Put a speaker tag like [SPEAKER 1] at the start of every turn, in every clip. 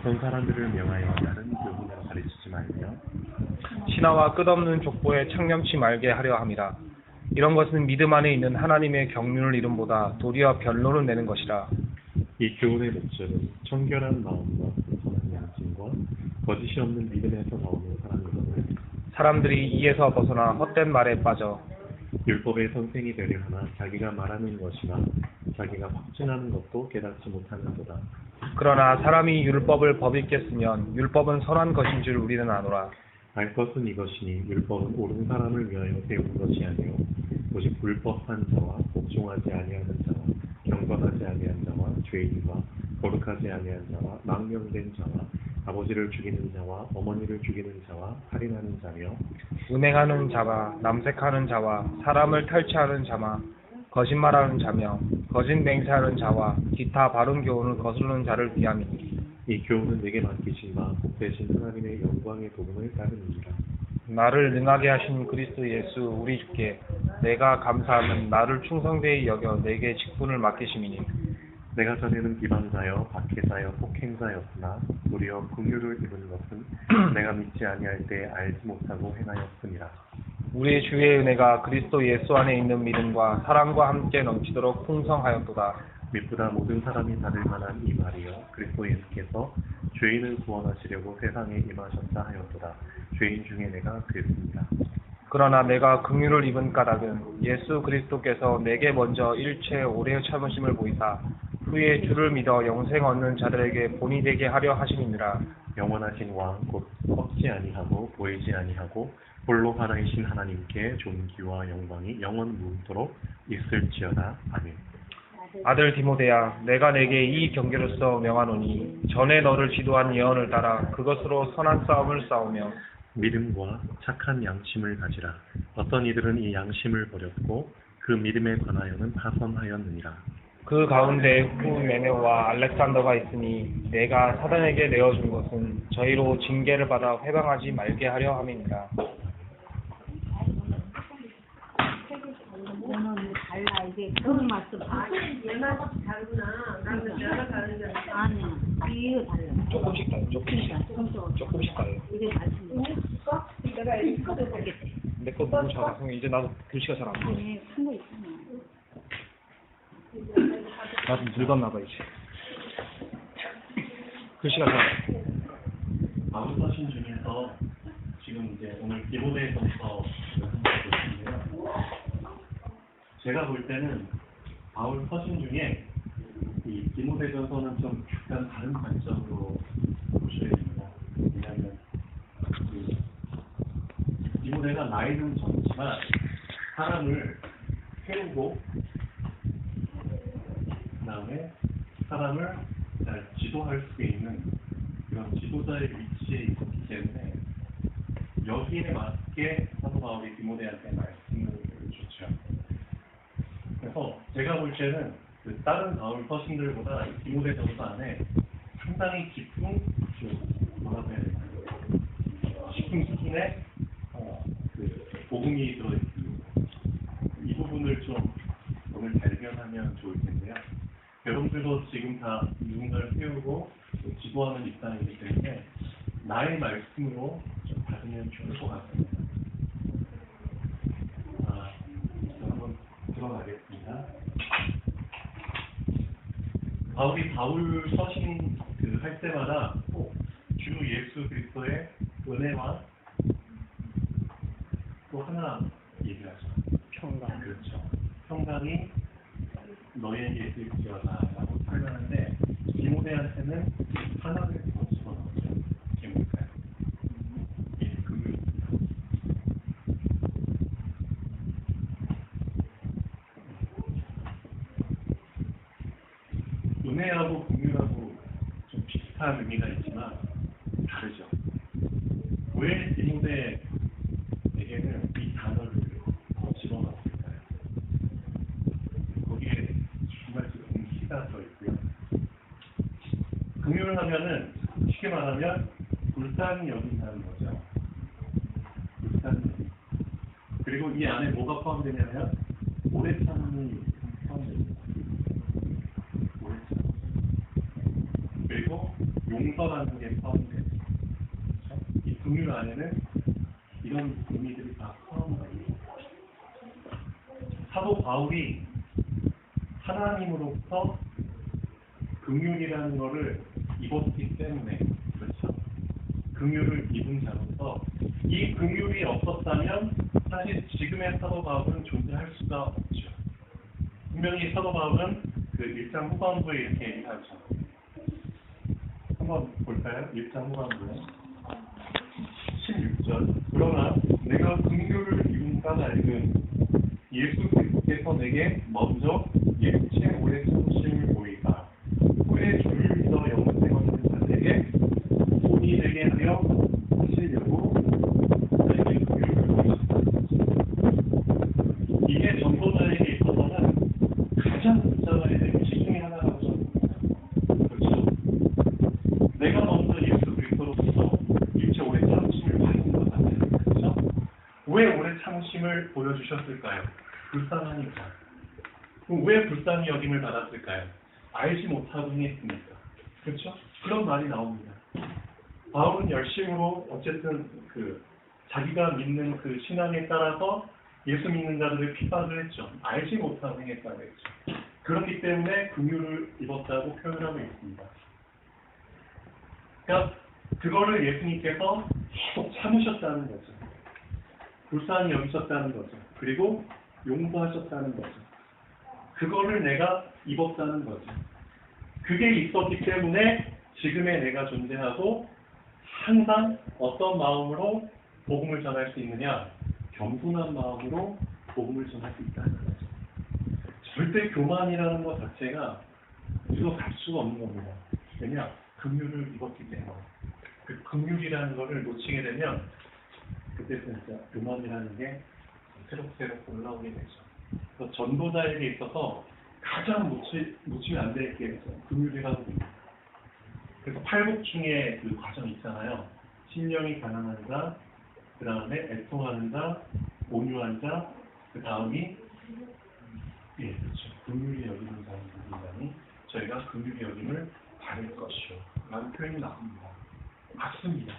[SPEAKER 1] 어떤 사람들을 명하여 다른 교훈을 가르치지 말며
[SPEAKER 2] 신하와 끝없는 족보에 창념치 말게 하려 함이라. 이런 것은 믿음 안에 있는 하나님의 경륜을 이름보다 도리어 변론을 내는 것이라.
[SPEAKER 1] 이 교훈의 목적은 청결한 마음과 선한 양심과 거짓이 없는 믿음에서 나오는 사람이거늘
[SPEAKER 2] 사람들이 이에서 벗어나 헛된 말에 빠져
[SPEAKER 1] 율법의 선생이 되려 하나 자기가 말하는 것이나 자기가 확증하는 것도 깨닫지 못하는도다.
[SPEAKER 2] 그러나 사람이 율법을 법있게 쓰면 율법은 선한 것인 줄 우리는 아노라.
[SPEAKER 1] 알 것은 이것이니 율법은 옳은 사람을 위하여 세운 것이 아니요 오직 불법한 자와 복종하지 아니하는 자와 경건하지 아니한 자와 죄인과 거룩하지 아니한 자와 망령된 자와 아버지를 죽이는 자와 어머니를 죽이는 자와 살인하는 자며
[SPEAKER 2] 음행하는 자와 남색하는 자와 사람을 탈취하는 자와 거짓말하는 자며 거짓 맹세하는 자와 기타 바른 교훈을 거스르는 자를 위함이니
[SPEAKER 1] 이 교훈은 내게 맡기신 바 복되신 하나님의 영광의 복음을 따르느니라.
[SPEAKER 2] 나를 능하게 하신 그리스도 예수 우리 주께 내가 감사하는 나를 충성되이 여겨 내게 직분을 맡기심이니
[SPEAKER 1] 내가 전에는 비방자여 박해자여 폭행자였으나 도리어 긍휼을 입은 것은 내가 믿지 아니할 때 알지 못하고 행하였음이라.
[SPEAKER 2] 우리 주의 은혜가 그리스도 예수 안에 있는 믿음과 사랑과 함께 넘치도록 풍성하였도다.
[SPEAKER 1] 믿보다 모든 사람이 받을 만한 이 말이여 그리스도 예수께서 죄인을 구원하시려고 세상에 임하셨다 하였도다. 죄인 중에 내가 그랬습니다.
[SPEAKER 2] 그러나 내가 긍휼을 입은 까닭은 예수 그리스도께서 내게 먼저 일체 오래 참으심을 보이사 후에 주를 믿어 영생 얻는 자들에게 본이 되게 하려 하심이니라.
[SPEAKER 1] 영원하신 왕 곧 꺾지 아니하고 보이지 아니하고 홀로 하나이신 하나님께 존귀와 영광이 영원 무토록 있을지어다. 아멘.
[SPEAKER 2] 아들 디모데야, 내가 내게 이 경계로서 명하노니 전에 너를 지도한 예언을 따라 그것으로 선한 싸움을 싸우며
[SPEAKER 1] 믿음과 착한 양심을 가지라. 어떤 이들은 이 양심을 버렸고 그 믿음에 관하여는 파선하였느니라.
[SPEAKER 2] 그 가운데 후메네오와 알렉산더가 있으니 내가 사단에게 내어준 것은 저희로 징계를 받아 회방하지 말게 하려 함이니라.
[SPEAKER 3] 너는 달라 이게 그런 말씀
[SPEAKER 4] 얘만 다르구나. 나는 내가 다른 게 아니라.
[SPEAKER 3] 아니야 이거 달라.
[SPEAKER 2] 조금씩 가요. 조금씩 가요.
[SPEAKER 3] 이게 말씀.
[SPEAKER 4] 내가 이거
[SPEAKER 2] 내 거 너무 작아서 이제 나도 글씨가 잘 안 보여.
[SPEAKER 3] 아니 큰거 있잖아.
[SPEAKER 2] 나 좀 늙었나 봐 이제. 글씨가 잘 안 보여.
[SPEAKER 1] 바울 서신 중에서 지금 이제 오늘 디모데전서 말씀드렸는데요. 제가 볼 때는 바울 서신 중에 이 디모데전서는 좀 약간 다른 관점으로 보셔야 됩니다. 왜냐하면 디모데가 나이는 젊지만 사람을 세우고 그다음에 사람을 잘 지도할 수 있는 그런 지도자의 위치에 있기 때문에 여기에 맞게 사도 바울이 디모데한테 말씀을 주죠. 그래서 제가 볼 때는 그 다른 바울 서신들보다 이 디모데전서 안에 상당히 깊은 뭐라고 해야 되나 깊은 수준의 그 복음이 들어있습니다. 이 부분을 좀 오늘 발견하면 좋을 텐데요. 여러분들도 지금 다 누군가를 세우고 지도하는 입장이기 때문에 나의 말씀으로 좀 받으면 좋을 것 같습니다. 한번 들어가겠습니다. 바울이 바울 서신 할 때마다 꼭 주 예수 그리스도의 은혜와 또 하나 얘기하죠. 평강. 그렇죠. 평강이 너희에게 있을지어다라고 설명하는데 디모데한테는 하나를 더 집어넣었죠. 이게 뭘까요? 금요일입니다. 은혜하고 긍휼하고 좀 비슷한 의미가 있지만 다르죠. 왜 디모데에게는 이 단어를 더 집어넣었을까요? 거기에 정말 공시가 들어있고요. 긍휼하면은 쉽게 말하면 불쌍히 여긴다는 거죠. 불쌍히 여긴. 그리고 이 안에 뭐가 포함되냐면 오래 참음이 포함됩니다. 오래 참음. 그리고 용서라는 게 포함돼요. 그렇죠? 이 긍휼 안에는 이런 의미들이 다 포함돼요. 사도 바울이 하나님으로부터 긍휼이라는 것을 입었기 때문에, 그렇죠? 긍휼을 입은 자로서 이 긍휼이 없었다면 사실 지금의 사도 바울은 존재할 수가 없죠. 분명히 사도 바울은 그 1장 후반부에 이렇게 얘기하죠. 한번 볼까요? 1장 후반부에 16절. 그러나 내가 긍휼을 입은 까닭은 예수 그리스도께서 내게 먼저 일체 오래 참으심을 보이사 그의 주를 믿어 영생 얻는 자들에게 본이 되게 하려 하시려고 내게 긍휼을 보이셨다. 이게 전도자에게 있어서는 가장 붙잡아야 될 핵심 중에 하나라고 저는 봅니다. 그렇죠? 내가 먼저 예수 그리스도로부터 일체 오래 참으심을 받은 것 같아요. 그렇죠? 왜 오래 참으심을 보여주셨을까요? 불쌍하니까. 그럼 왜 불쌍히 여김을 받았을까요? 알지 못하고 했으니까. 그렇죠? 그런 말이 나옵니다. 바울은 열심으로 어쨌든 자기가 믿는 그 신앙에 따라서 예수 믿는 자들을 핍박을 했죠. 알지 못하고 행했다고 했죠. 그렇기 때문에 긍휼을 입었다고 표현하고 있습니다. 그러니까 그거를 예수님께서 계속 참으셨다는 거죠. 불쌍히 여기셨다는 거죠. 그리고 용서하셨다는 거죠. 그거를 내가 입었다는 거죠. 그게 있었기 때문에 지금의 내가 존재하고 항상 어떤 마음으로 복음을 전할 수 있느냐? 겸손한 마음으로 복음을 전할 수 있다는 거죠. 절대 교만이라는 것 자체가 이거 갈 수가 없는 겁니다. 왜냐? 긍휼을 입었기 때문에. 그 긍휼이라는 것을 놓치게 되면 그때 진짜 교만이라는 게 새록새록 올라오게 되죠. 그래서 전도자에게 있어서 가장 놓치면 안 될 게 긍휼이라고 합니다. 그래서 팔복 중에 그 과정이 있잖아요. 심령이 가난한 자, 그 다음에 애통하는 자, 온유한 자, 그 다음이 그렇죠. 긍휼히 여기는 자니 저희가 긍휼히 여김을 받을 것이요 라는 표현이 나옵니다. 맞습니다.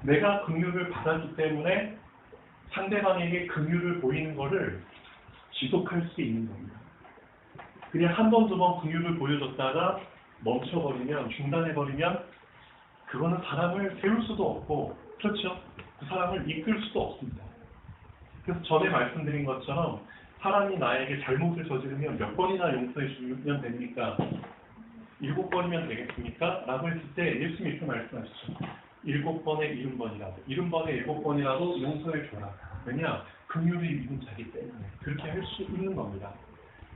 [SPEAKER 1] 내가 긍휼을 받았기 때문에 상대방에게 긍휼을 보이는 것을 지속할 수 있는 겁니다. 그냥 한 번, 두 번 긍휼을 보여줬다가 멈춰버리면, 중단해버리면 그거는 사람을 세울 수도 없고, 그렇죠? 그 사람을 이끌 수도 없습니다. 그래서 전에 말씀드린 것처럼 사람이 나에게 잘못을 저지르면 몇 번이나 용서해 주면 됩니까? 7번이면 되겠습니까? 라고 했을 때 예수님이 이렇게 말씀하시죠. 7번에 70번이라도 70번에 7번이라도 용서해 줘라. 왜냐? 긍휼이 입은 자기 때문에 그렇게 할 수 있는 겁니다.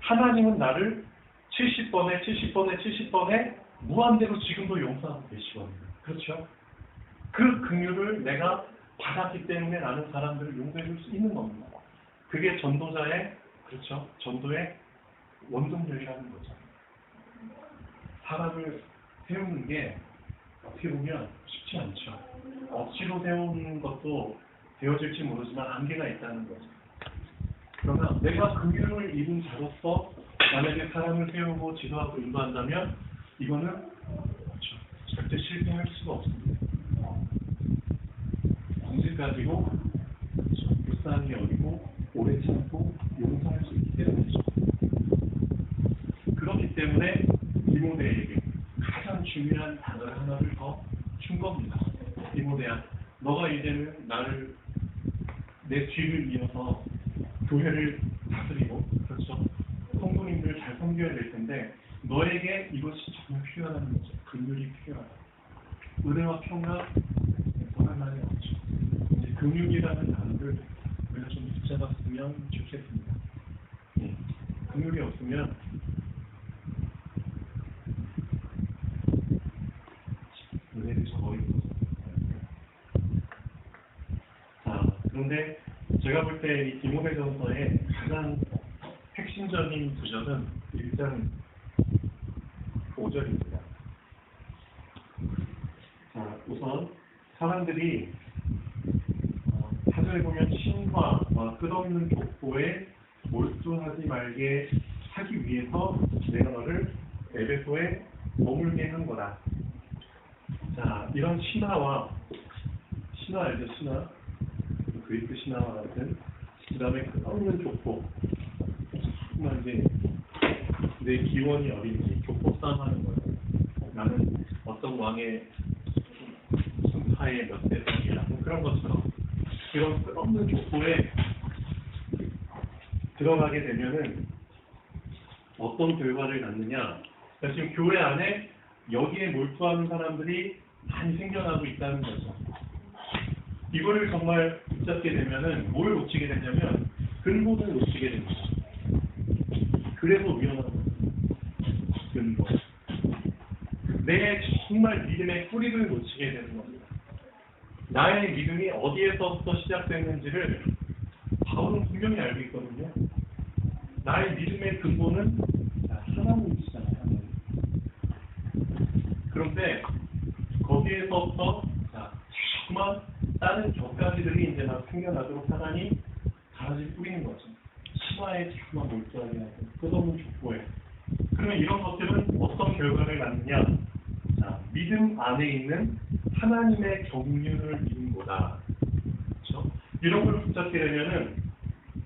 [SPEAKER 1] 하나님은 나를 70번에 70번에 70번에 무한대로 지금도 용서하고 계시거든요. 그렇죠? 그 긍휼을 내가 받았기 때문에 나는 사람들을 용서해 줄 수 있는 겁니다. 그게 전도자의, 그렇죠? 전도의 원동력이라는 거죠. 사람을 세우는 게 어떻게 보면 쉽지 않죠. 억지로 세우는 것도 되어질지 모르지만 한계가 있다는 거죠. 그러나 내가 긍휼을 입은 자로서 만약에 사람을 세우고 지도하고 인도한다면 이거는 그렇죠. 절대 실패할 수가 없습니다. 언제까지고 그렇죠. 불쌍히 여기고 오래 참고 용서할 수 있기 때문이죠. 그렇기 때문에 디모데에게 가장 중요한 단어 하나를 더 준 겁니다. 디모데야, 너가 이제는 나를 내 뒤를 이어서 교회를 다스리고, 그렇죠? 성도님들을 잘 섬겨야 될 텐데 너에게 이것이 정말 필요하다는 거죠. 긍휼이 필요하다. 은혜와 평강 더할 말이 없죠. 이제 긍휼이라는 단어를 우리가 좀 붙잡았으면 좋겠습니다. 긍휼이 없으면 은혜를 거의 그런데 제가 볼 때 이 디모데전서의 가장 핵심적인 구절은 1장 5절입니다. 자, 우선 사람들이 4절에 보면 신화와 끝없는 족보에 몰두하지 말게 하기 위해서 내가 너를 에베소에 머물게 한 거다 자, 이런 신화 알죠? 신화. 그리스 신화와 같은, 그 다음에 그 없는 족보. 정말 이제 내 기원이 어딘지 족보 싸움하는 거예요. 나는 어떤 왕의 하에 몇 대 때이다. 그런 것처럼 그런 없는 족보에 들어가게 되면은 어떤 결과를 낳느냐. 그러니까 지금 교회 안에 여기에 몰두하는 사람들이 많이 생겨나고 있다는 거죠. 이거를 정말 붙잡게 되면은 뭘 놓치게 되냐면 근본을 놓치게 됩니다. 그래서 위험한 거예요. 근본. 내 정말 믿음의 뿌리를 놓치게 되는 겁니다. 나의 믿음이 어디에서부터 시작됐는지를 바울은 분명히 알고 있거든요. 나의 믿음의 근본은 하나님이시잖아요. 하나님. 그런데 거기에서부터 자꾸만 다른 곁가지들이 이제 막 생겨나도록 하나님 가지 뿌리는 거죠. 신화에 자꾸만 몰두하게 하고 끝없는 족보에. 그러면 이런 것들은 어떤 결과를 낳느냐? 자, 믿음 안에 있는 하나님의 경륜을 믿는 거다. 그렇죠? 이런 걸 붙잡게 되면은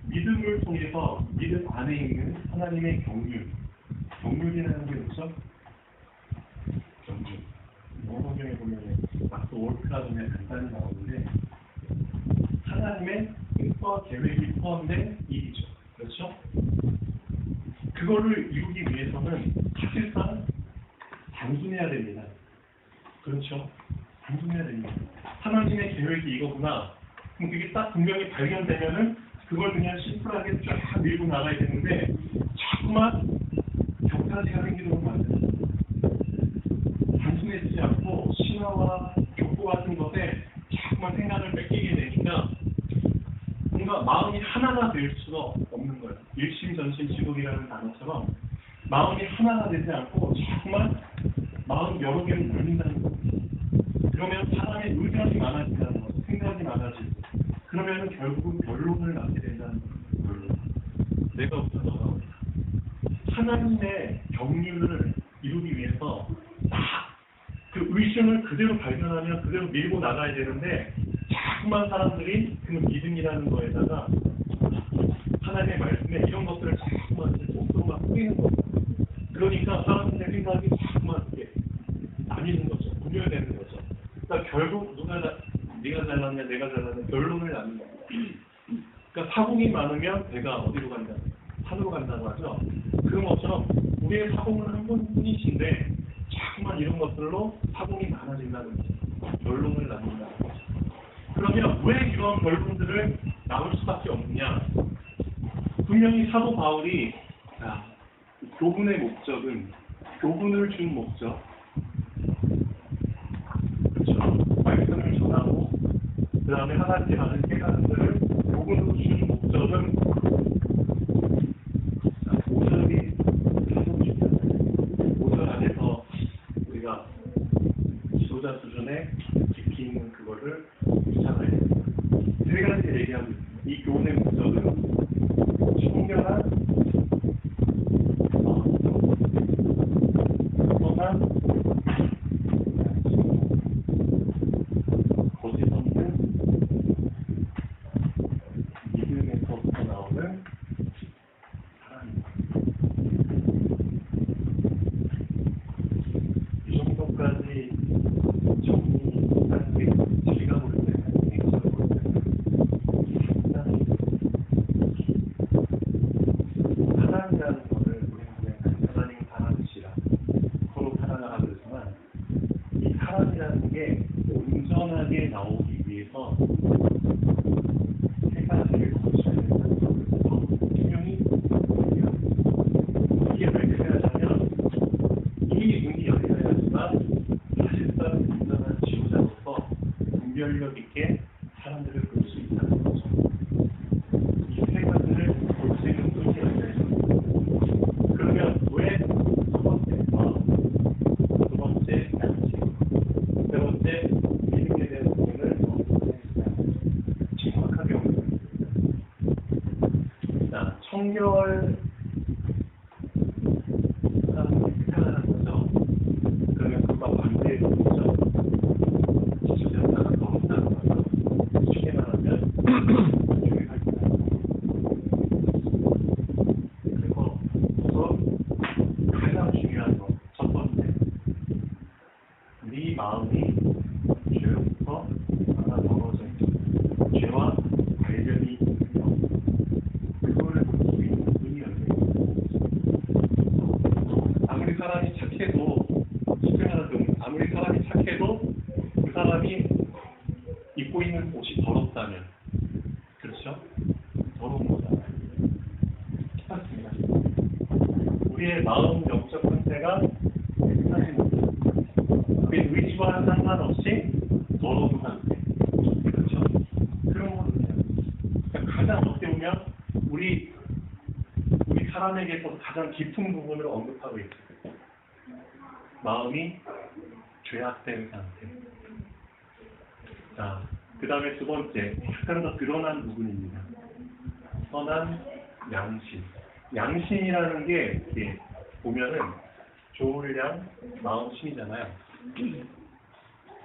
[SPEAKER 1] 믿음을 통해서 믿음 안에 있는 하나님의 경륜. 경륜이라는 게 뭐죠? 경륜. 영어 성경에 보면 막도 월크라고 그냥 간단히 나오는데 하나님의 뜻과 계획이 포함된 일이죠. 그렇죠? 그거를 이루기 위해서는 사실상 단순해야 됩니다. 그렇죠? 단순해야 됩니다. 하나님의 계획이 이거구나. 그럼 그게 딱 분명히 발견되면은 그걸 그냥 심플하게 쫙 밀고 나가야 되는데 자꾸만 격가지가 생기도록 만듭니다. 단순해지지 않고 신화와 족보 같은 것에 자꾸만 생각을 뺏기게 되니까 뭔가 마음이 하나가 될 수가 없는 거예요. 일심전심지독이라는 단어처럼 마음이 하나가 되지 않고 자꾸만 마음 여러 개를 돌린다는 거예요. 그러면 사람의 의견이 많아진다는 거예요. 생각이 많아지고 그러면 결국은 결론을 낳게 된다는 거예요. 결론. 내가부터 너가 오다. 하나님의 경륜을 이루기 위해서 그 의심을 그대로 발견하면 그대로 밀고 나가야 되는데 자꾸만 사람들이 그 믿음이라는 거에다가 하나님의 말씀에 이런 것들을 자꾸만 목소리가 뿌리는 거예요. 그러니까 사람들의 생각이 자꾸만 이렇게 나뉘는 거죠. 분열되는 거죠. 그러니까 결국 네가 잘났냐 내가 잘났냐 결론을 낳는 겁니다. 그러니까 사공이 많으면 내가 어디로 간다? 산으로 간다고 하죠. 그런 것처럼 우리의 사공은 한 번뿐이신데 자꾸만 이런 것들로 사공이 많아진다는 거죠. 결론을 낳는다는 거죠. 그러면 왜 이런 결론들을 나올 수밖에 없느냐? 분명히 사도 바울이 교훈의 목적은 교훈을 준 목적, 그렇죠? 말씀을 전하고 그 다음에 하나님께 받은 깨달음들을 교훈으로 준 목적은 오절이 계속 중요하잖아요. 오절 안에서 우리가 지도자 수준의 깊이 있는 그거를 찾아야 됩니다. 세 가지 얘기하고 있습니다. 이 교훈의 목적은 청결한 선한 거짓 없는 믿음에서부터 나오는 사랑입니다. 이 정도까지 정리한 게 제가 볼 때는 개인적으로 볼 때는 사랑이라는 것을 우리는 그냥 하나님 사랑이시라 서로 사랑하라 그러지만 이 사랑이라는 게 온전하게 나오기 위해서 세 가지를 거쳐야 된다는 것을 분명히 보여요. 이게 왜 그래야하면 이미 눈이 열려야 하지만 사실상 온전한 지도자로서 분별력 있게 사람들을 볼 수 있다는 거죠. 이 세 가지를 볼 수 있는 눈이 열려야 합니다. 그러면 왜 첫 번째 마음, 두 번째 양심, 세 번째 믿음에 대한 부분을 정확하게 옮깁니다. 자, 청결 하는 게 생각하는 거죠. 그러면 그와 반대의 거죠. 마음이 죄로부터 하나 멀어져 있고 죄와 관련이 있으며 그걸 볼 수 있는 눈이 열려 있습니다. 아무리 사람이 착해도 쉽게 말하면 아무리 사람이 착해도 그 사람이 입고 있는 옷이 더럽다면 그렇죠? 더러운 거잖아요. 똑같습니다. 우리의 마음 영적 상태가 우리 의지와 상관없이 더러운 상태. 그렇죠? 그런 거거든요. 그러니까 가장 어떻게 보면 우리 사람에게서 가장 깊은 부분을 언급하고 있어요. 마음이 죄악된 상태. 자, 그 다음에 두 번째, 약간 더 드러난 부분입니다. 선한 양심. 양심이라는 게 이렇게 보면은 좋을 양, 마음심이잖아요.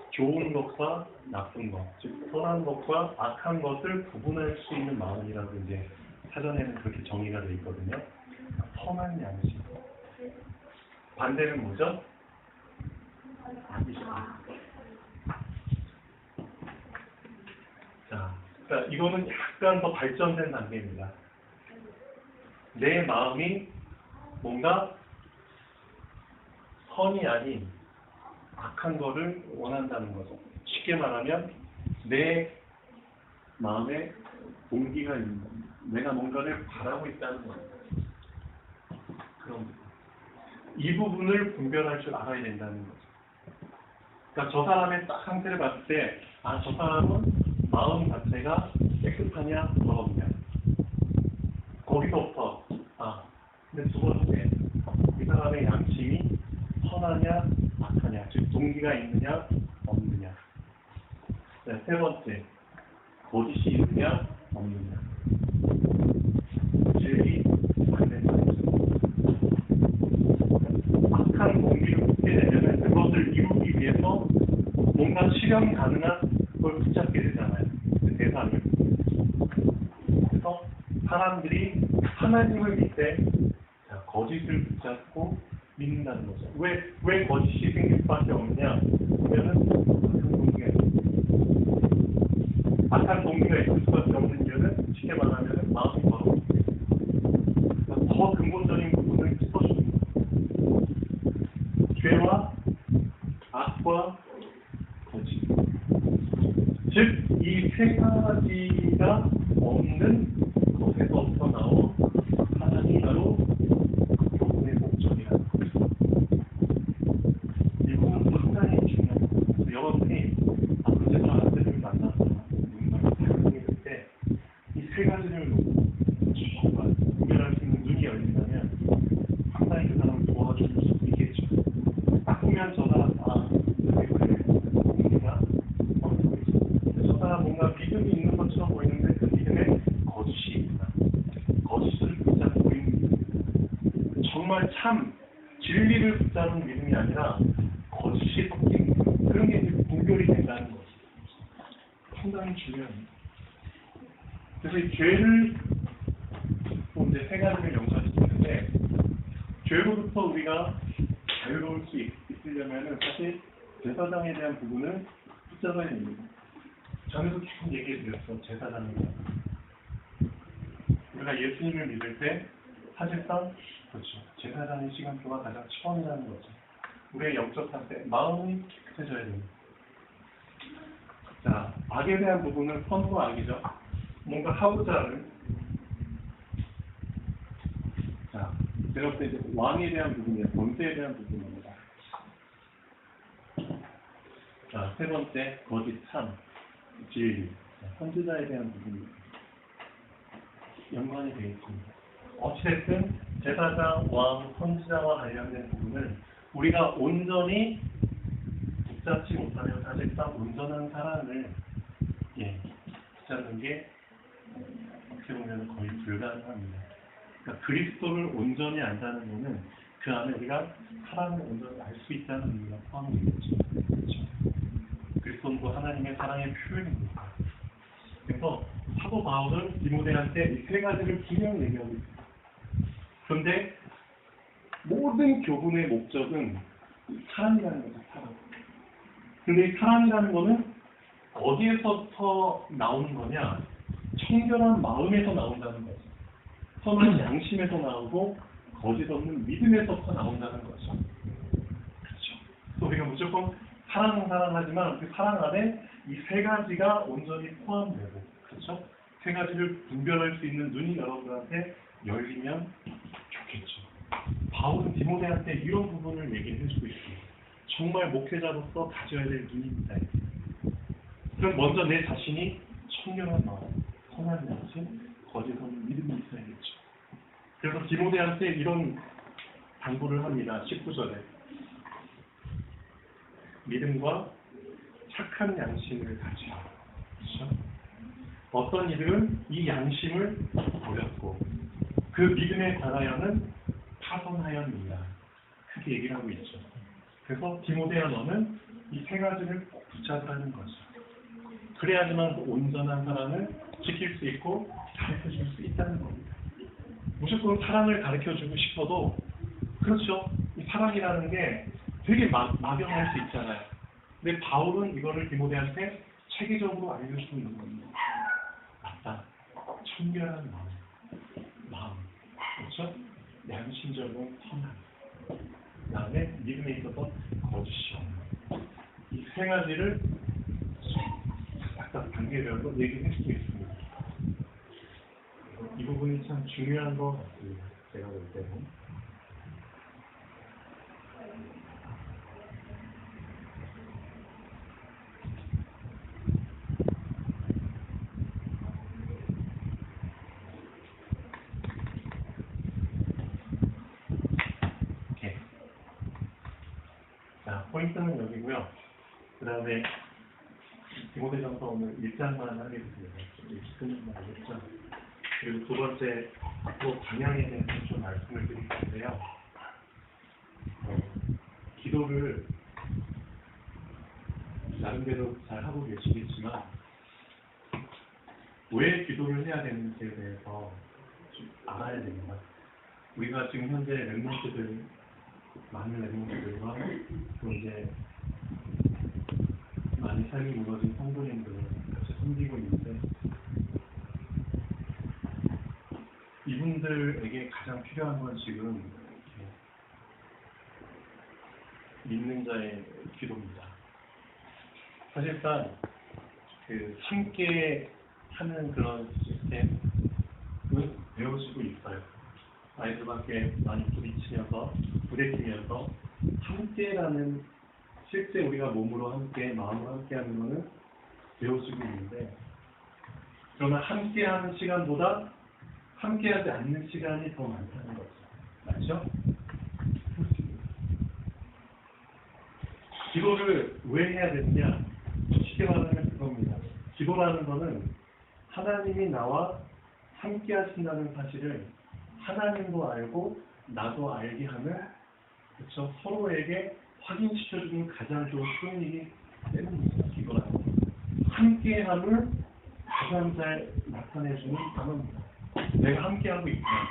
[SPEAKER 1] 좋은 것과 나쁜 것, 즉 선한 것과 악한 것을 구분할 수 있는 마음이라고 이제 사전에는 그렇게 정의가 되어 있거든요. 선한 양심. 반대는 뭐죠? 자, 그러니까 이거는 약간 더 발전된 단계입니다. 내 마음이 뭔가 선이 아닌 악한 거를 원한다는 거죠. 쉽게 말하면 내 마음에 동기가 있는 겁니다. 내가 뭔가를 바라고 있다는 거예요. 그럼 이 부분을 분별할 줄 알아야 된다는 거죠. 그러니까 저 사람의 딱 상태를 봤을 때, 아, 저 사람은 마음 자체가 깨끗하냐, 더럽냐. 거기서부터, 아, 근데 두 번째, 이 사람의 양심이 선하냐, 악하냐, 즉 동기가 있느냐, 없느냐. 네, 세 번째, 거짓이 있느냐, 없느냐. 진리, 반대다. 악한 동기를 붙게 되면 그것을 이루기 위해서 뭔가 실현 가능한 걸 붙잡게 되잖아요. 그 대상을. 그래서 사람들이 하나님을 믿되 거짓을 붙잡고 믿는다는 거죠. 왜 거짓이 생길 수밖에 없느냐? 그러면은 악한 동기가 있을 수밖에 없는 이유는 쉽게 말하면 마음이 더러운 거예요. 더 근본적인 부분을 짚어주는 거예요. 죄와 악과 거짓. 즉, 이 세 가지가 없는 것에서부터 나온 하나님이 바로 교훈의 목적이라는 거죠. 이 부분은 상당히 중요한 거예요. 여러분이 아버지 사람들을 만나서 누군가를 발견했을 때 이 세 가지를 놓고 정말 구별할 수 있는 눈이 열린다면 상당히 그 사람을 도와줄 수 있겠죠. 딱 보면 저 사람, 아, 그래, 우리가 저 사람 뭔가 믿음이 있는 것처럼 보이는데 그 믿음에 거짓이 있구나. 거짓을 붙잡고 있는 믿음. 정말 참 진리를 붙잡은 믿음이 아니라 거짓이 섞인 믿음. 그런 게 이제 분별이 된다는 거죠. 상당히 중요합니다. 그래서 이 죄를 또 이제 세 가지를 연관시키는데 죄로부터 우리가 자유로울 수 있으려면 사실 제사장에 대한 부분을 붙잡아야 됩니다. 전에도 계속 얘기해드렸죠. 제사장에 대한 우리가 예수님을 믿을 때 사실상 그렇죠. 제사장의 시간표가 가장 처음이라는 거죠. 우리의 영적 상태, 마음이 깨끗해져야 됩니다. 자, 악에 대한 부분은 선과 악이죠. 뭔가 하고자 하는. 자, 제가 볼 때 이제 왕에 대한 부분이에요. 권세에 대한 부분입니다. 자, 세 번째, 거짓, 참, 진리, 선지자에 대한 부분입니다. 연관이 되어 있습니다. 어찌됐든 제사장, 왕, 선지자와 관련된 부분을 우리가 온전히 붙잡지 못하면 사실상 온전한 사람을 붙잡는 게 어떻게 보면 거의 불가능합니다. 그러니까 그리스도를 온전히 안다는 것은 그 안에 우리가 사랑을 온전히 알 수 있다는 의미가 포함되어 있죠. 그렇죠? 그리스도는 하나님의 사랑의 표현입니다. 그래서 사도 바울은 디모데한테 이 세 가지를 분명히 얘기하고 있습니다. 그런데 모든 교훈의 목적은 사랑이라는 거죠. 사랑. 근데 이 사랑이라는 거는 어디에서부터 나오는 거냐? 청결한 마음에서 나온다는 거죠. 선한 양심에서 나오고 거짓 없는 믿음에서부터 나온다는 거죠. 그렇죠. 그래서 우리가 무조건 사랑하지만 그 사랑 안에 이 세 가지가 온전히 포함되고, 그렇죠? 세 가지를 분별할 수 있는 눈이 여러분한테 열리면 좋겠죠. 바울은 디모데한테 이런 부분을 얘기를 해주고 있습니다. 정말 목회자로서 가져야 될 눈입니다. 그럼 먼저 내 자신이 청결한 마음, 선한 양심, 거짓 없는 믿음이 있어야겠죠. 그래서 디모데한테 이런 당부를 합니다. 19절에 믿음과 착한 양심을 가지라. 그렇죠? 어떤 이들은 이 양심을 버렸고 그 믿음에 관하여는 파손하였느니라. 그렇게 얘기를 하고 있죠. 그래서 디모데야 너는 이 세 가지를 꼭 붙잡으라는 거죠. 그래야지만 그 온전한 사랑을 지킬 수 있고 가르쳐줄 수 있다는 겁니다. 무조건 사랑을 가르쳐주고 싶어도 그렇죠. 이 사랑이라는 게 되게 막연할 수 있잖아요. 근데 바울은 이거를 디모데한테 체계적으로 알려주고 있는 겁니다. 맞다. 청결한 마음. 그렇죠? 양심적으로 선한. 그 다음에 믿음에 있어서 거짓이 없는. 이 세 가지를 각각 단계별로 얘기를 해주고 있습니다. 이 부분이 참 중요한 것 같습니다. 제가 볼 때는. 포인트는 여기고요. 그 다음에 디모데전서 오늘 1장만 하겠습니다. 끝만 하겠죠. 그리고 두 번째 또 방향에 대해서 좀 말씀을 드릴 텐데요. 기도를 나름대로 잘 하고 계시겠지만 왜 기도를 해야 되는지에 대해서 좀 알아야 됩니다. 우리가 지금 현재 랩런트들 많은 랩런트들과 또 이제 많이 삶이 무너진 성도님들을 같이 섬기고 있는데 이분들에게 가장 필요한 건 지금 믿는 자의 기도입니다. 사실상 그 함께 하는 그런 시스템을 배우시고 있어요. 아이들밖에 많이 부딪히면서 함께라는 실제 우리가 몸으로 함께 마음으로 함께하는 것은 배우시고 있는데 그러나 함께하는 시간보다 함께하지 않는 시간이 더 많다는 거죠. 맞죠? 기도를 왜 해야 되느냐? 쉽게 말하면 그겁니다. 기도라는 것은 하나님이 나와 함께 하신다는 사실을 하나님도 알고 나도 알게 하는 그렇죠? 서로에게 확인시켜주는 가장 좋은 표현이기 때문입니다. 기도라는 것. 함께함을 가장 잘 나타내주는 단어입니다. 내가 함께하고 있구나.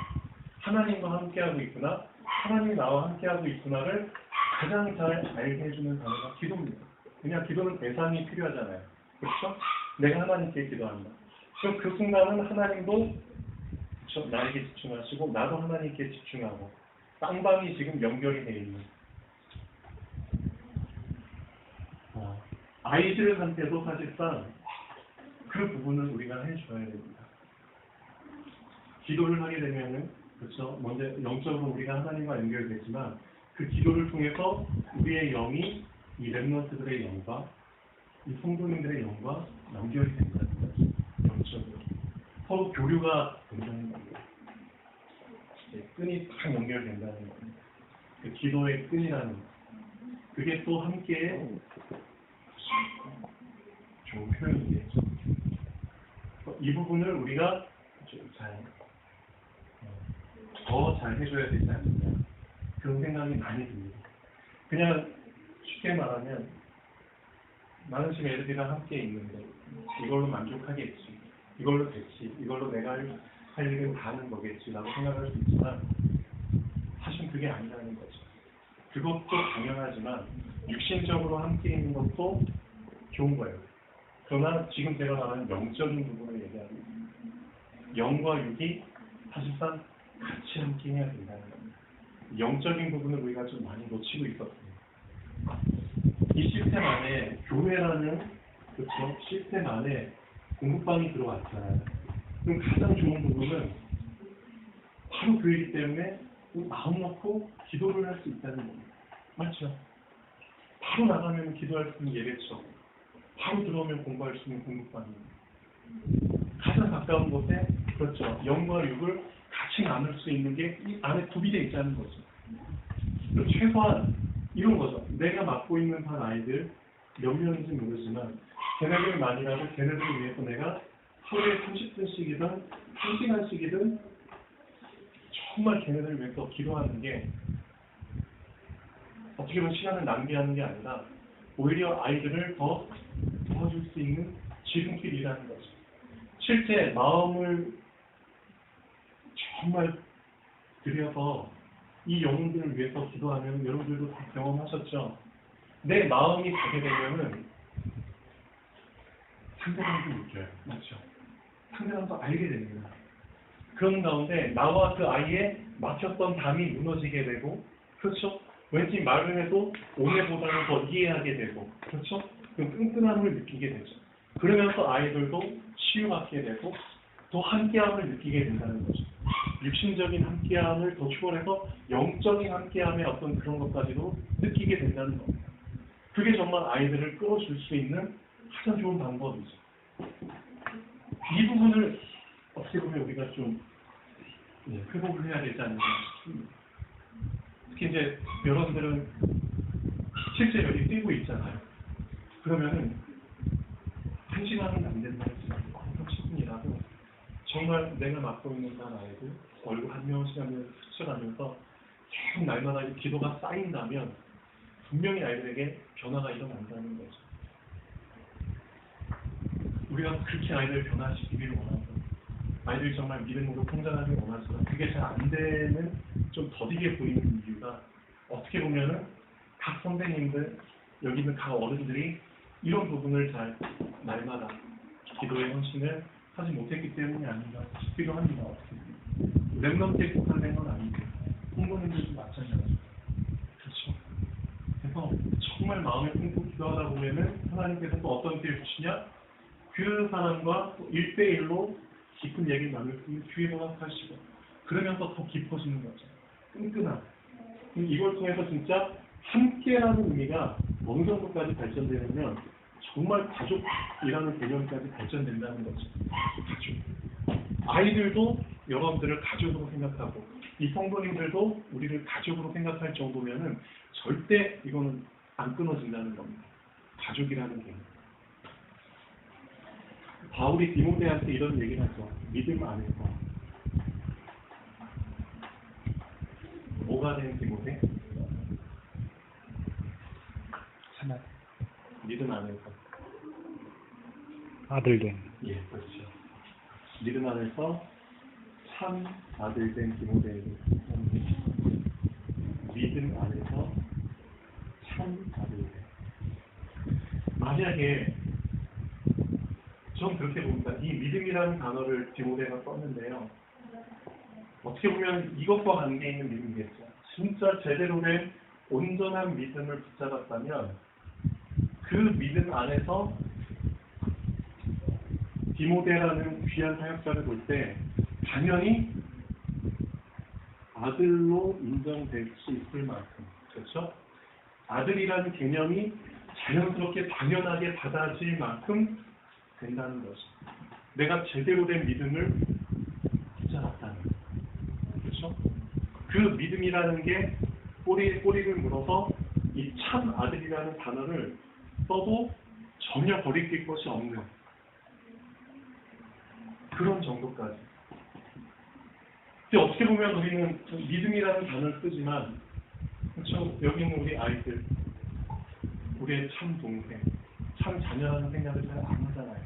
[SPEAKER 1] 하나님과 함께하고 있구나. 하나님이 나와 함께하고 있구나를 가장 잘 알게 해주는 단어가 기도입니다. 그냥 기도는 대상이 필요하잖아요. 그렇죠? 내가 하나님께 기도한다. 그럼 그 순간은 하나님도 그렇죠? 나에게 집중하시고 나도 하나님께 집중하고 쌍방이 지금 연결이 되어 있는 아이들한테도 사실상 그 부분을 우리가 해줘야 됩니다. 기도를 하게 되면은 그렇죠. 먼저 영적으로 우리가 하나님과 연결되지만 그 기도를 통해서 우리의 영이 이 렘넌트들의 영과 이 성도님들의 영과 연결이 된다는 거죠. 영적으로 서로 교류가 된다는 겁니다. 끈이 딱 연결된다는 겁니다. 그 기도의 끈이라는 거. 그게 또 함께 좋은 표현이겠죠. 이 부분을 우리가 더 잘 해줘야 되지 않느냐 그런 생각이 많이 듭니다. 그냥 쉽게 말하면 나는 지금 애들이랑 함께 있는데 이걸로 만족하겠지, 이걸로 됐지, 이걸로 내가 할 일은 다 하는 거겠지라고 생각할 수 있지만 사실 그게 아니라는 거죠. 그것도 당연하지만 육신적으로 함께 있는 것도 좋은 거예요. 그러나 지금 제가 말하는 영적인 부분을 얘기하는 영과 육이 사실상 같이 함께 해야 된다는 겁니다. 영적인 부분을 우리가 좀 많이 놓치고 있었습니다. 이 시스템 안에 교회라는 그렇죠? 시스템 안에 공부방이 들어왔잖아요. 그럼 가장 좋은 부분은 바로 교회이기 때문에 마음 놓고 기도를 할 수 있다는 겁니다. 맞죠? 바로 나가면 기도할 수 있는 예배처, 바로 들어오면 공부할 수 있는 공부방입니다. 가장 가까운 곳에 그렇죠. 영과 육을 같이 나눌 수 있는 게 이 안에 구비되어 있다는 거죠. 그리고 최소한 이런 거죠. 내가 맡고 있는 반 아이들 몇 명인지 모르지만 걔네들만이라도 걔네들을 위해서 내가 하루에 30분씩이든 1시간씩이든 정말 걔네들을 위해서 기도하는 게 어떻게 보면 시간을 낭비하는 게 아니라 오히려 아이들을 더 도와줄 수 있는 지름길이라는 거죠. 실제 마음을 정말 들여서 이 영혼들을 위해서 기도하면 여러분들도 다 경험하셨죠? 내 마음이 가게 되면은 상대방도 느껴요. 맞죠? 상대방도 알게 됩니다. 그런 가운데 나와 그 아이의 막혔던 담이 무너지게 되고, 그렇죠? 왠지 말을 해도 오해보다는 더 이해하게 되고, 그렇죠? 그 끈끈함을 느끼게 되죠. 그러면서 아이들도 치유받게 되고 또 함께함을 느끼게 된다는 거죠. 육신적인 함께함을 더 추월해서 영적인 함께함의 어떤 그런 것까지도 느끼게 된다는 겁니다. 그게 정말 아이들을 끌어줄 수 있는 가장 좋은 방법이죠. 이 부분을 어떻게 보면 우리가 좀 회복을 해야 되지 않나 싶습니다. 특히 이제 여러분들은 실제 여기 뛰고 있잖아요. 그러면은 1시간은 안 된다 했지만 30분이라도 정말 내가 맡고 있는 단 아이들 얼굴 한 명씩 하면 스쳐가면서 계속 날마다 이 기도가 쌓인다면 분명히 아이들에게 변화가 일어난다는 거죠. 우리가 그렇게 아이들을 변화시키기를 원하고 아이들이 정말 믿음으로 성장하기를 원하지만 그게 잘 안 되는 좀 더디게 보이는 이유가 어떻게 보면은 각 선생님들 여기 있는 각 어른들이 이런 부분을 잘 날마다 기도의 헌신을 하지 못했기 때문이 아닌가 싶기도 합니다. 랩런트에 국한된 건 아니고 홍보님들도 마찬가지죠. 그렇죠. 그래서 정말 마음에 품고 기도하다 보면은 하나님께서 또 어떤 기회를 주시냐? 그 사람과 1대1로 깊은 얘기를 나눌 수 있는 기회도 허락하시고 그러면서 더 깊어지는 거죠. 끈끈함. 이걸 통해서 진짜 함께라는 의미가 어느 정도까지 발전되냐면 정말 가족이라는 개념까지 발전된다는 거죠. 가족. 아이들도 여러분들을 가족으로 생각하고 이 성도님들도 우리를 가족으로 생각할 정도면은 절대 이거는 안 끊어진다는 겁니다. 가족이라는 개념. 바울이 디모데한테 이런 얘기를 하죠. 믿음 안에서 뭐가 된 디모데?
[SPEAKER 2] 하나
[SPEAKER 1] 믿음 안에서
[SPEAKER 2] 아들된
[SPEAKER 1] 예, 그렇죠. 믿음 안에서 참 아들된 디모데에게 믿음 안에서 참 아들된. 만약에 전 그렇게 봅니다. 이 믿음이라는 단어를 디모데가 썼는데요. 어떻게 보면 이것과 관계 있는 믿음이겠죠. 진짜 제대로 된 온전한 믿음을 붙잡았다면 그 믿음 안에서 디모데라는 귀한 사역자를 볼 때 당연히 아들로 인정될 수 있을 만큼, 그렇죠? 아들이라는 개념이 자연스럽게 당연하게 받아질 만큼 된다는 거죠. 내가 제대로 된 믿음을 붙잡았다는 거죠. 그렇죠? 그 믿음이라는 게 꼬리를 물어서 이 참 아들이라는 단어를 써도 전혀 거리낄 것이 없는 그런 정도까지. 근데 어떻게 보면 우리는 믿음이라는 단어를 쓰지만 그렇죠? 여기 있는 우리 아이들, 우리의 참 동생, 참 자녀라는 생각을 잘 안 하잖아요.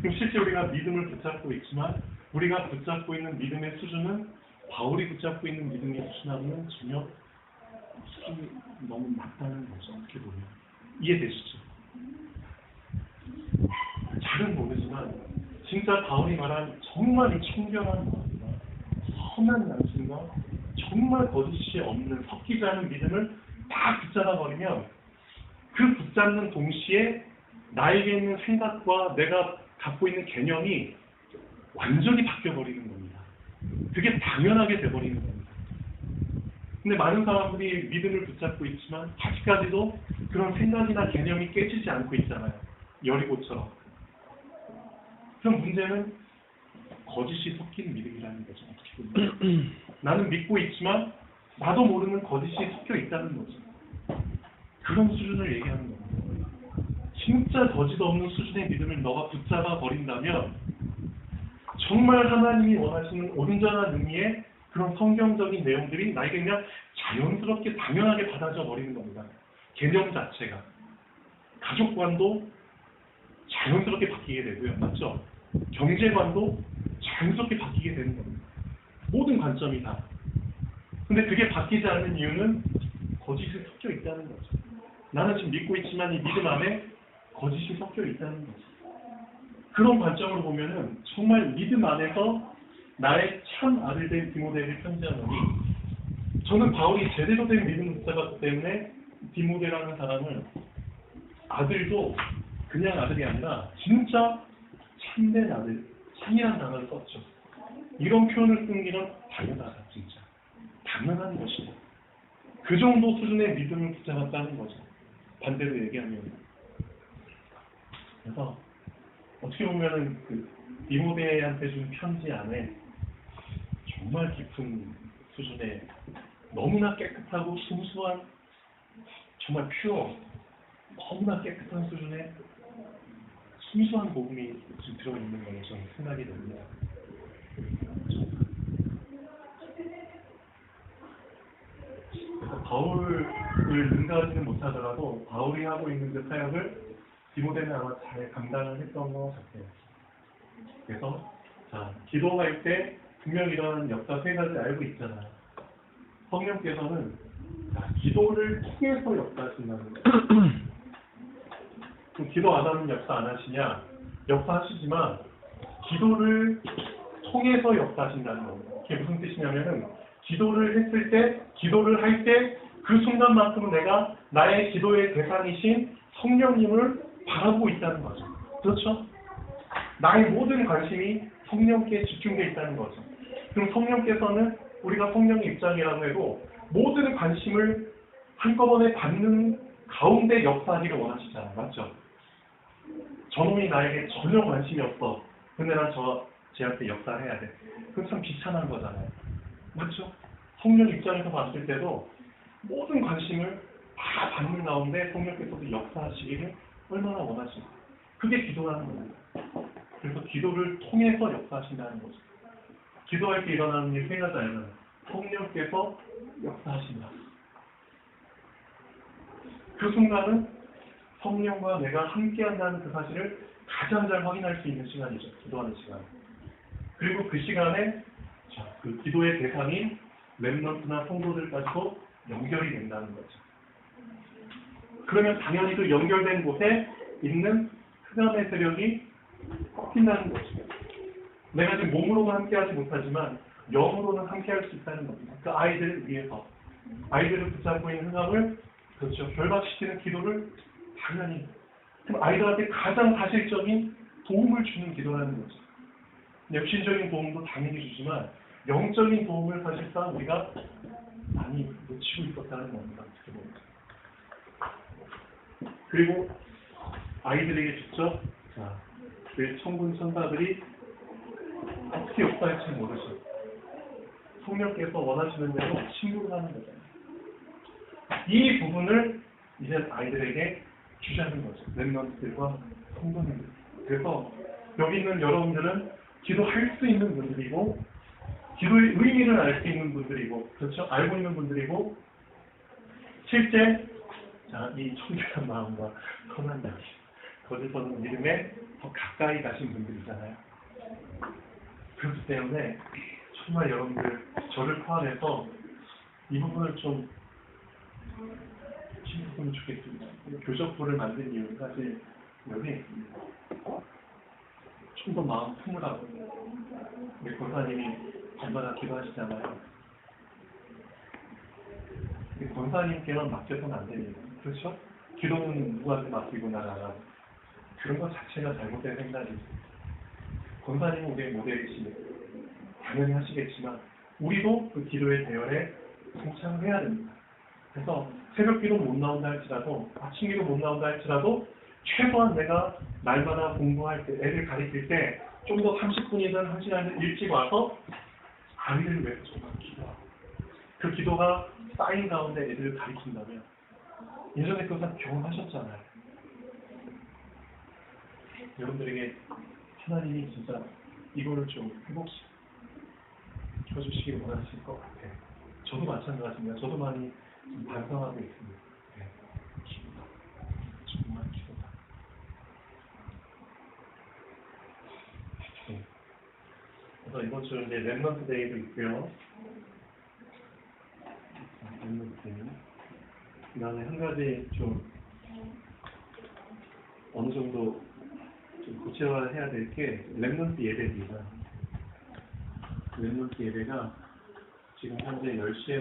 [SPEAKER 1] 그럼 실제 우리가 믿음을 붙잡고 있지만 우리가 붙잡고 있는 믿음의 수준은 바울이 붙잡고 있는 믿음의 수준하고는 전혀 수준이 너무 낮다는 거죠. 어떻게 보면. 이해되시죠? 잘은 모르지만 진짜 바울이 말한 정말 이 청결한 마음과 선한 양심과 정말 거짓이 없는 섞이지 않은 믿음을 딱 붙잡아 버리면 그 붙잡는 동시에 나에게 있는 생각과 내가 갖고 있는 개념이 완전히 바뀌어 버리는 겁니다. 그게 당연하게 돼 버리는 겁니다. 근데 많은 사람들이 믿음을 붙잡고 있지만 아직까지도 그런 생각이나 개념이 깨지지 않고 있잖아요. 여리고처럼. 그럼 문제는 거짓이 섞인 믿음이라는 거죠. 어떻게 보면. 나는 믿고 있지만 나도 모르는 거짓이 섞여 있다는 거죠. 그런 수준을 얘기하는 겁니다. 진짜 거짓 없는 수준의 믿음을 너가 붙잡아 버린다면 정말 하나님이 원하시는 온전한 의미의 그런 성경적인 내용들이 나에게 그냥 자연스럽게 당연하게 받아져 버리는 겁니다. 개념 자체가. 가족관도 자연스럽게 바뀌게 되고요. 맞죠? 경제관도 자연스럽게 바뀌게 되는 겁니다. 모든 관점이 다. 근데 그게 바뀌지 않는 이유는 거짓이 섞여 있다는 거죠. 나는 지금 믿고 있지만 이 믿음 안에 거짓이 섞여 있다는 거죠. 그런 관점으로 보면은 정말 믿음 안에서 나의 참 아들 된 디모데를 편지하노니 저는 바울이 제대로 된 믿음을 붙잡았기 때문에 디모데라는 사람을 아들도 그냥 아들이 아니라 진짜 참된 아들, 참이라는 단어를 썼죠. 이런 표현을 쓰는 게 당연하다, 진짜. 당연한 것이다. 그 정도 수준의 믿음을 붙잡았다는 거죠. 반대로 얘기하면. 그래서 어떻게 보면은 그 디모데한테 준 편지 안에 정말 깊은 수준의 너무나 깨끗하고 순수한 정말 퓨어 너무나 깨끗한 수준의 순수한 복음이 지금 들어있는 걸로 저는 생각이 됩니다. 그래서 바울을 능가하지는 못하더라도 바울이 하고 있는 그 사역을 디모데는 아마 잘 감당을 했던 것 같아요. 그래서 기도할 때 분명히 이런 역사 세 가지를 알고 있잖아요. 성령께서는 기도를 통해서 역사하신다는 거예요. 그럼 기도 안 하면 역사 안 하시냐? 역사하시지만 기도를 통해서 역사하신다는 겁니다. 그게 무슨 뜻이냐면은 기도를 했을 때, 기도를 할 때 그 순간만큼은 내가 나의 기도의 대상이신 성령님을 바라보고 있다는 거죠. 그렇죠? 나의 모든 관심이 성령께 집중되어 있다는 거죠. 그럼 성령께서는 우리가 성령의 입장이라고 해도 모든 관심을 한꺼번에 받는 가운데 역사하기를 원하시잖아요. 맞죠? 저놈이 나에게 전혀 관심이 없어. 근데 난 쟤한테 역사해야 돼. 그건 참 비참한 거잖아요. 맞죠? 성령 입장에서 봤을 때도 모든 관심을 다 받는 가운데 성령께서도 역사하시기를 얼마나 원하시고 그게 기도라는 겁니다. 그래서 기도를 통해서 역사하신다는 거죠. 기도할 때 일어나는 일 세 가지 알잖아요. 성령께서 역사하신다. 그 순간은 성령과 내가 함께한다는 그 사실을 가장 잘 확인할 수 있는 시간이죠. 기도하는 시간. 그리고 그 시간에 그 기도의 대상인 렘넌트나 성도들까지도 연결이 된다는 거죠. 그러면 당연히 그 연결된 곳에 있는 흑암의 세력이 꺾인다는 거죠. 내가 지금 몸으로는 함께하지 못하지만 영으로는 함께할 수 있다는 겁니다. 그 아이들을 위해서 아이들을 붙잡고 있는 흑암을 그렇죠. 결박시키는 기도를 당연히 그럼 아이들한테 가장 사실적인 도움을 주는 기도라는 거죠. 육신적인 도움도 당연히 주지만 영적인 도움을 사실상 우리가 많이 놓치고 있었다는 겁니다. 어떻게 보면. 그리고 아이들에게 직접 그 천군 천사들이 어떻게 역사할지 모르죠. 성령께서 원하시는 대로 친구를 하는 거잖아요. 이 부분을 이제 아이들에게 주자는 거죠. 렘넌트들과 성도님들. 그래서 여기 있는 여러분들은 기도할 수 있는 분들이고 기도의 의미를 알 수 있는 분들이고 그렇죠? 알고 있는 분들이고 실제 이 청결한 마음과 선한 양심 거짓 없는 믿음에 더 가까이 가신 분들이잖아요. 그렇기 때문에 정말 여러분들 저를 포함해서 이 부분을 좀 힘들었으면 좋겠습니다. 교적부를 만든 이유가 사실 여기에 있습니다. 좀 더 마음 품으라고. 우리 권사님이 밤마다 기도하시잖아요. 권사님께만 맡겨서는 안 됩니다. 그렇죠? 기도는 누구한테 맡기고 나가라. 그런 것 자체가 잘못된 생각이죠. 권사님은 우리의 모델이시니까 당연히 하시겠지만 우리도 그 기도의 대열에 동참을 해야 됩니다. 그래서 새벽 기도 못 나온다 할지라도 아침 기도 못 나온다 할지라도 최소한 내가 날마다 공부할 때 애를 가르칠 때 좀 더 30분이든 1시간이든 일찍 와서 아이들을 위해서 정말 기도하고 그 기도가 쌓인 가운데 애들을 가르친다면 예전에 그것을 경험하셨잖아요. 여러분들에게 하나님이 진짜 이거를 좀 회복시켜주시길 원하실 것 같아요. 저도 마찬가지입니다. 저도 많이 좀 반성하고 있습니다. 네. 기도다. 정말 기도다. 네. 그래서 이번 주 이제 랩넌트 데이도 있고요. 랩넌트 데이. 그 다음에 한 가지 좀 어느 정도 좀 고쳐야 될 게 랩넌트 예배입니다. 랩넌트 예배가 지금 현재 10시에서